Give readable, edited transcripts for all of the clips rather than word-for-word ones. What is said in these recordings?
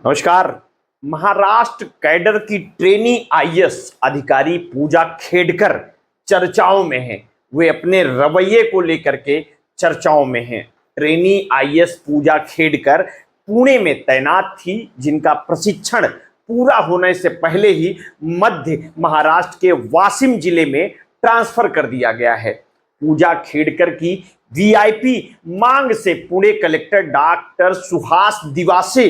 नमस्कार। महाराष्ट्र कैडर की trainee IAS अधिकारी पूजा खेडकर चर्चाओं में है। वे अपने रवैये को लेकर के चर्चाओं में हैं। ट्रेनी आईएएस पूजा खेडकर पुणे में तैनात थी, जिनका प्रशिक्षण पूरा होने से पहले ही मध्य महाराष्ट्र के वाशिम जिले में ट्रांसफर कर दिया गया है। पूजा खेडकर की वीआईपी मांग से पुणे कलेक्टर डॉक्टर सुहास दिवासे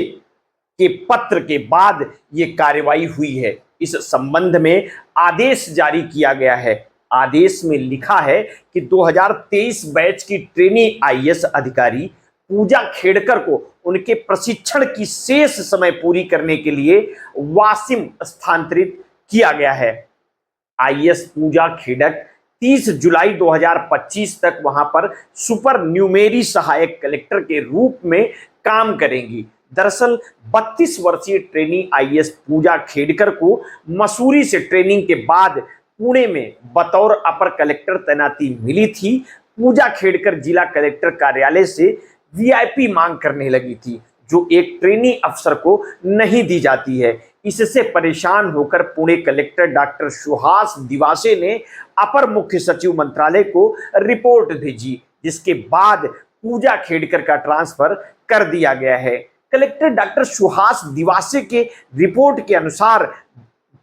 के पत्र के बाद ये कार्रवाई हुई है। इस संबंध में आदेश जारी किया गया है। आदेश में लिखा है कि 2023 बैच की ट्रेनी आईएएस अधिकारी पूजा खेडकर को उनके प्रशिक्षण की शेष समय पूरी करने के लिए वाशिम स्थानांतरित किया गया है। आईएएस पूजा खेडक 30 जुलाई 2025 तक वहां पर सुपर न्यूमेरी सहायक कलेक्टर के रूप में काम करेंगी। दरअसल 32 वर्षीय ट्रेनी आईएएस पूजा खेडकर को मसूरी से ट्रेनिंग के बाद पुणे में बतौर अपर कलेक्टर तैनाती मिली थी। पूजा खेडकर जिला कलेक्टर कार्यालय से वीआईपी मांग करने लगी थी, जो एक ट्रेनी अफसर को नहीं दी जाती है। इससे परेशान होकर पुणे कलेक्टर डॉक्टर सुहास दिवासे ने अपर मुख्य सचिव मंत्रालय को रिपोर्ट भेजी, जिसके बाद पूजा खेडकर का ट्रांसफर कर दिया गया है। कलेक्टर डॉक्टर सुहास दिवासे के रिपोर्ट के अनुसार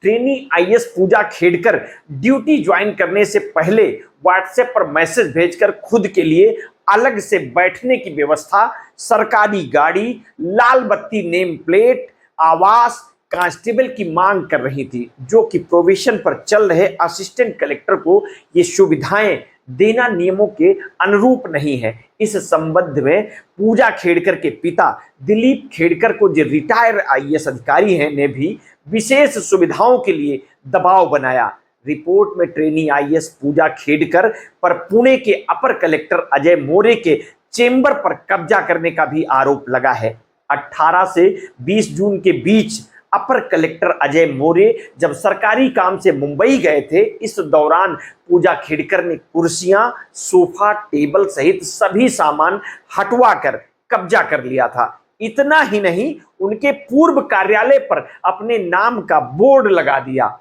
ट्रेनी आईएएस पूजा खेडकर ड्यूटी ज्वाइन करने से पहले व्हाट्सएप पर मैसेज भेजकर खुद के लिए अलग से बैठने की व्यवस्था, सरकारी गाड़ी, लाल बत्ती नेम प्लेट, आवास, कांस्टेबल की मांग कर रही थी, जो कि प्रोविजन पर चल रहे असिस्टेंट कलेक्टर को ये सुविधाएं देना नियमों के अनुरूप नहीं है। इस संबंध में पूजा खेडकर के पिता दिलीप खेडकर को, जो रिटायर आईएएस अधिकारी हैं, ने भी विशेष सुविधाओं के लिए दबाव बनाया। रिपोर्ट में ट्रेनी आईएएस पूजा खेडकर पर पुणे के अपर कलेक्टर अजय मोरे के चेंबर पर कब्जा करने का भी आरोप लगा है। 18 से 20 जून के बीच अपर कलेक्टर अजय मोरे जब सरकारी काम से मुंबई गए थे, इस दौरान पूजा खेडकर ने कुर्सियां, सोफा, टेबल सहित सभी सामान हटवाकर कब्जा कर लिया था। इतना ही नहीं, उनके पूर्व कार्यालय पर अपने नाम का बोर्ड लगा दिया।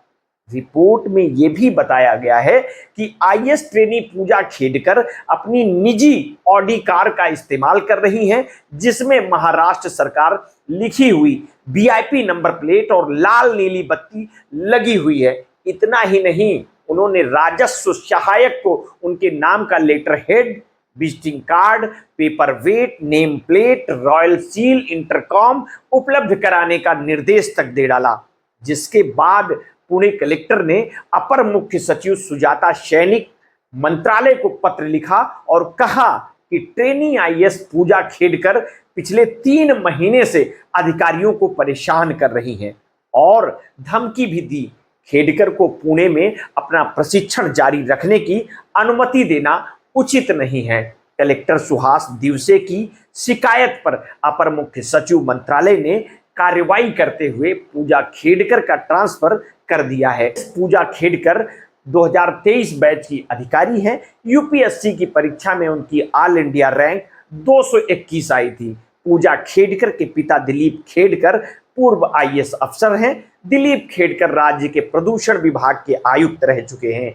रिपोर्ट में यह भी बताया गया है कि आईएएस ट्रेनी पूजा खेडकर अपनी निजी ऑडी कार का इस्तेमाल कर रही हैं, जिसमें महाराष्ट्र सरकार लिखी हुई वीआईपी नंबर प्लेट और लाल नीली बत्ती लगी हुई है। इतना ही नहीं, उन्होंने राजस्व सहायक को उनके नाम का letter head, visiting card, paper weight, name plate, royal seal, intercom उपलब्ध कराने का निर्देश तक दे डाला, जिसके बाद पुणे कलेक्टर ने अपर मुख्य सचिव सुजाता सैनिक मंत्रालय को पत्र लिखा और कहा कि ट्रेनी आईएएस पूजा खेडकर पिछले 3 महीने से अधिकारियों को परेशान कर रही हैं और धमकी भी दी। खेडकर को पुणे में अपना प्रशिक्षण जारी रखने की अनुमति देना उचित नहीं है। कलेक्टर सुहास दिवसे की शिकायत पर अपर मुख्य सचिव मंत्रालय ने कार्रवाई करते हुए पूजा खेडकर का ट्रांसफर कर दिया है। पूजा खेडकर 2023 बैच की अधिकारी हैं। यूपीएससी की परीक्षा में उनकी ऑल इंडिया रैंक 221 आई थी। पूजा खेडकर के पिता दिलीप खेडकर पूर्व आईएएस अफसर हैं। दिलीप खेडकर राज्य के प्रदूषण विभाग के आयुक्त रह चुके हैं।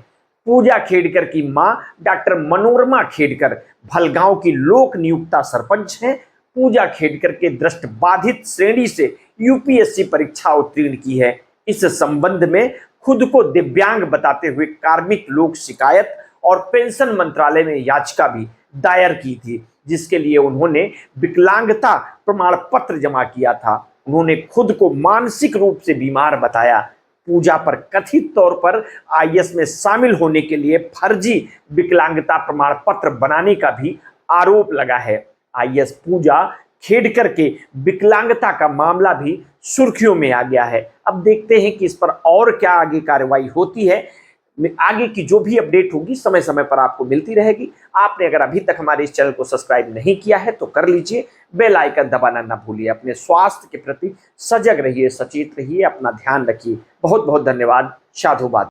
पूजा खेडकर की मां डॉक्टर मनोरमा खेडकर भलगांव की लोक नियुक्ता सरपंच हैं। पूजा खेडकर के दृष्टिबाधित श्रेणी से यूपीएससी परीक्षा उत्तीर्ण की है। इस संबंध में खुद को दिव्यांग बताते हुए कार्मिक लोक शिकायत और पेंशन मंत्रालय में याचिका भी दायर की थी, जिसके लिए उन्होंने विकलांगता प्रमाण पत्र जमा किया था। उन्होंने खुद को मानसिक रूप से बीमार बताया। पूजा पर कथित तौर पर आईएएस में शामिल होने के लिए फर्जी विकलांगता प्रमाण पत्र बनाने का भी आरोप लगा है। आईएएस पूजा खेडकर के विकलांगता का मामला भी सुर्खियों में आ गया है। अब देखते हैं कि इस पर और क्या आगे कार्रवाई होती है। आगे की जो भी अपडेट होगी समय समय पर आपको मिलती रहेगी। आपने अगर अभी तक हमारे इस चैनल को सब्सक्राइब नहीं किया है तो कर लीजिए, बेल आइकन दबाना ना भूलिए। अपने स्वास्थ्य के प्रति सजग रहिए, सचेत रहिए, अपना ध्यान रखिए। बहुत बहुत धन्यवाद। साधुवाद।